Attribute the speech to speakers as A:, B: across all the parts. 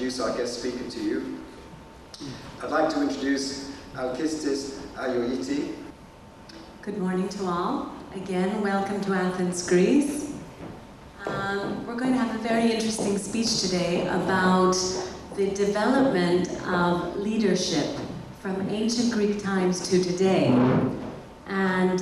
A: introduce our guest speaker to you. I'd like to introduce Alkistis.
B: Good morning to all. Again, welcome to Athens, Greece. We're going to have a very interesting speech today about the development of leadership from ancient Greek times to today. And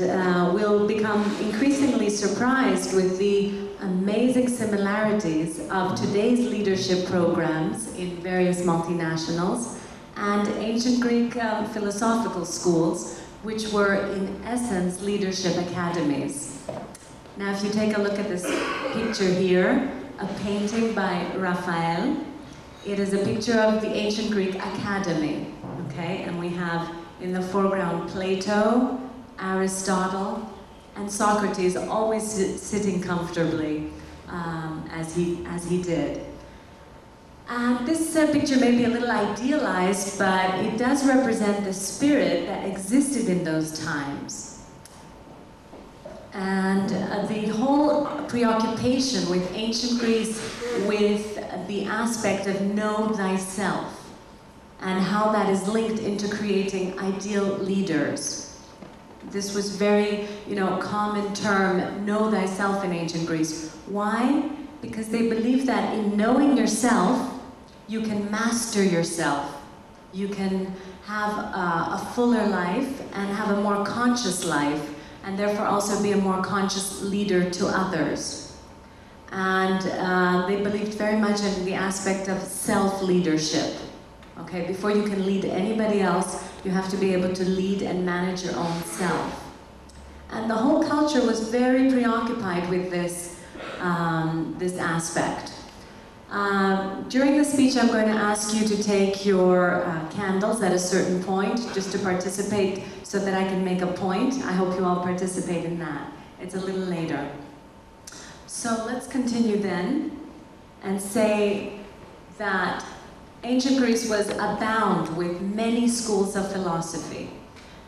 B: we'll become increasingly surprised with the amazing similarities of today's leadership programs in various multinationals and ancient Greek philosophical schools, which were in essence leadership academies. Now if you take a look at this picture here, a painting by Raphael, it is a picture of the ancient Greek academy, okay? And we have in the foreground Plato, Aristotle, and Socrates always sitting comfortably as he did. And this picture may be a little idealized, but it does represent the spirit that existed in those times. And the whole preoccupation with ancient Greece with the aspect of know thyself and how that is linked into creating ideal leaders. This was very, common term, know thyself in ancient Greece. Why? Because they believed that in knowing yourself, you can master yourself. You can have a fuller life and have a more conscious life, and therefore also be a more conscious leader to others. And they believed very much in the aspect of self-leadership. Okay, before you can lead anybody else, you have to be able to lead and manage your own self. And the whole culture was very preoccupied with this, this aspect. During the speech, I'm going to ask you to take your candles at a certain point, just to participate so that I can make a point. I hope you all participate in that. It's a little later. So let's continue then and say that ancient Greece was abound with many schools of philosophy.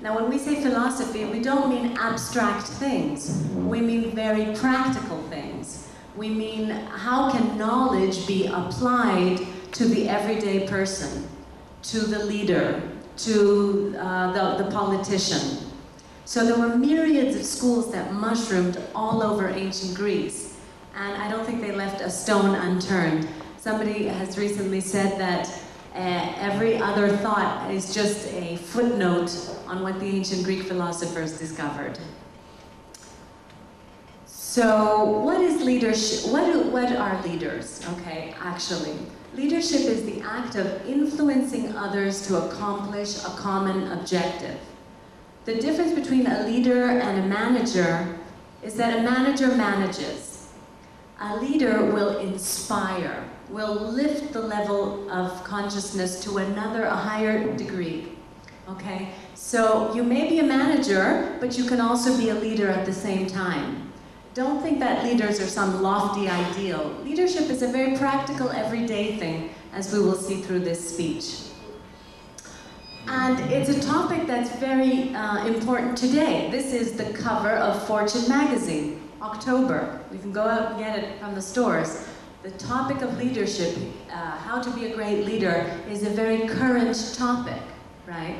B: Now when we say philosophy, we don't mean abstract things. We mean very practical things. We mean how can knowledge be applied to the everyday person, to the leader, to the politician. So there were myriads of schools that mushroomed all over ancient Greece, and I don't think they left a stone unturned. Somebody has recently said that every other thought is just a footnote on what the ancient Greek philosophers discovered. So what is leadership? What are leaders? Okay, actually, leadership is the act of influencing others to accomplish a common objective. The difference between a leader and a manager is that a manager manages. A leader will inspire, will lift the level of consciousness to a higher degree. Okay, so you may be a manager, but you can also be a leader at the same time. Don't think that leaders are some lofty ideal. Leadership is a very practical, everyday thing, as we will see through this speech. And it's a topic that's very important today. This is the cover of Fortune magazine, October. We can go out and get it from the stores. The topic of leadership, how to be a great leader, is a very current topic, right?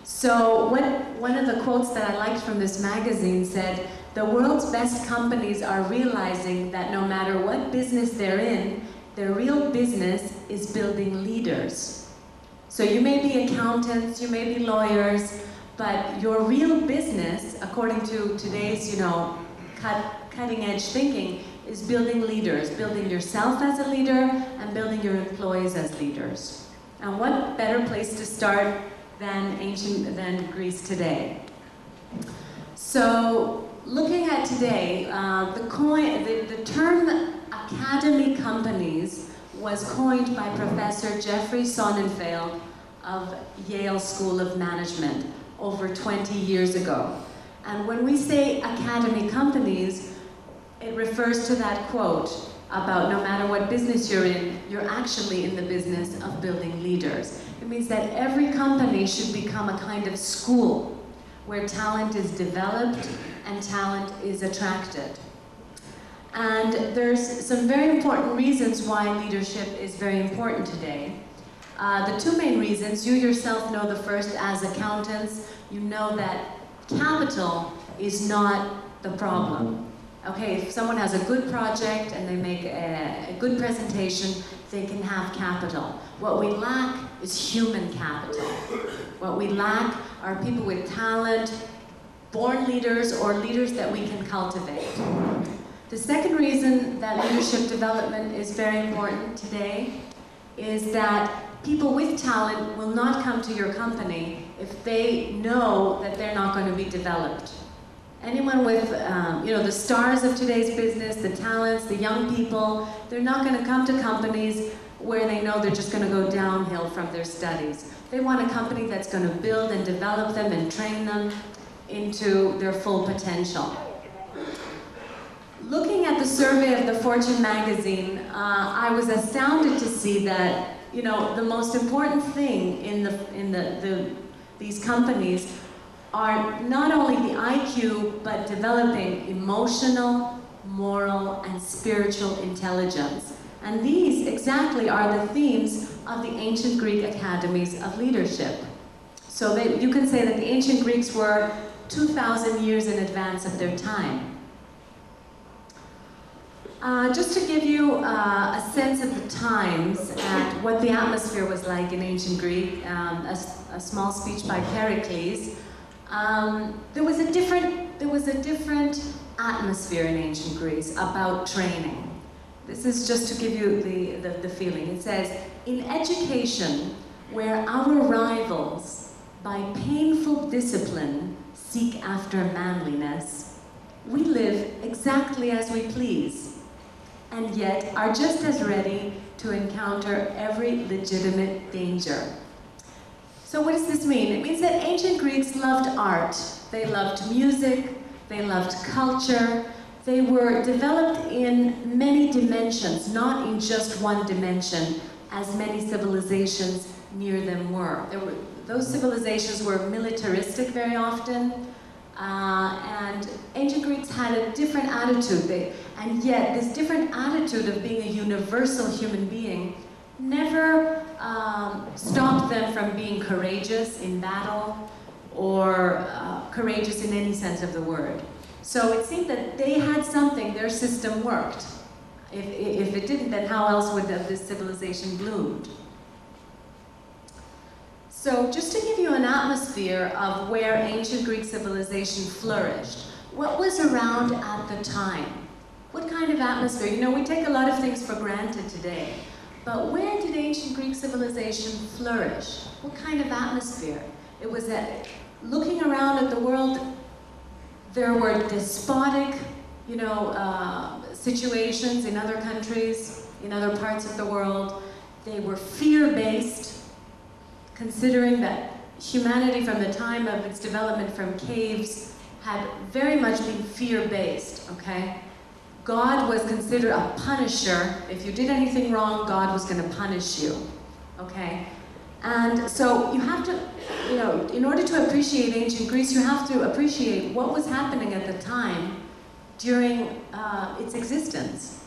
B: So one of the quotes that I liked from this magazine said, "The world's best companies are realizing that no matter what business they're in, their real business is building leaders." So you may be accountants, you may be lawyers, but your real business, according to today's, cutting edge thinking, is building leaders, building yourself as a leader and building your employees as leaders. And what better place to start than Greece today? So looking at today, the term academy companies was coined by Professor Jeffrey Sonnenfeld of Yale School of Management over 20 years ago. And when we say academy companies, it refers to that quote about no matter what business you're in, you're actually in the business of building leaders. It means that every company should become a kind of school where talent is developed and talent is attracted. And there's some very important reasons why leadership is very important today. The two main reasons, you yourself know the first as accountants, you know that capital is not the problem. Okay, if someone has a good project and they make a good presentation, they can have capital. What we lack is human capital. What we lack are people with talent, born leaders, or leaders that we can cultivate. The second reason that leadership development is very important today is that people with talent will not come to your company if they know that they're not going to be developed. Anyone with, the stars of today's business, the talents, the young people, they're not going to come to companies where they know they're just going to go downhill from their studies. They want a company that's going to build and develop them and train them into their full potential. Looking at the survey of the Fortune magazine, I was astounded to see that, the most important thing in these companies are not only the IQ, but developing emotional, moral, and spiritual intelligence. And these exactly are the themes of the ancient Greek academies of leadership. So you can say that the ancient Greeks were 2,000 years in advance of their time. Just to give you a sense of the times and what the atmosphere was like in ancient Greek, a small speech by Pericles. There was a different atmosphere in ancient Greece about training. This is just to give you the feeling. It says, in education, where our rivals, by painful discipline, seek after manliness, we live exactly as we please, and yet are just as ready to encounter every legitimate danger. So what does this mean? It means that ancient Greeks loved art. They loved music, they loved culture. They were developed in many dimensions, not in just one dimension, as many civilizations near them were. Those civilizations were militaristic very often, and ancient Greeks had a different attitude. And yet, this different attitude of being a universal human being never stopped them from being courageous in battle or courageous in any sense of the word. So it seemed that they had something, their system worked. If it didn't, then how else would this civilization bloomed? So just to give you an atmosphere of where ancient Greek civilization flourished, what was around at the time? What kind of atmosphere? We take a lot of things for granted today. But where did ancient Greek civilization flourish? What kind of atmosphere? It was that looking around at the world, there were despotic, situations in other countries, in other parts of the world. They were fear-based, considering that humanity from the time of its development from caves had very much been fear-based, okay? God was considered a punisher. If you did anything wrong, God was going to punish you, okay? And so you have to, in order to appreciate ancient Greece, you have to appreciate what was happening at the time during its existence.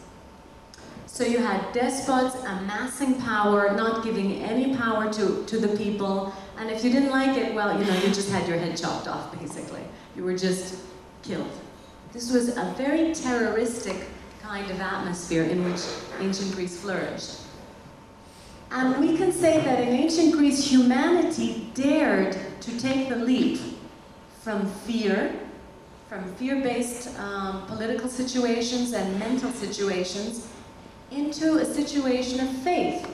B: So you had despots amassing power, not giving any power to the people, and if you didn't like it, well, you just had your head chopped off, basically. You were just killed. This was a very terroristic kind of atmosphere in which ancient Greece flourished. And we can say that in ancient Greece, humanity dared to take the leap from fear-based political situations and mental situations, into a situation of faith.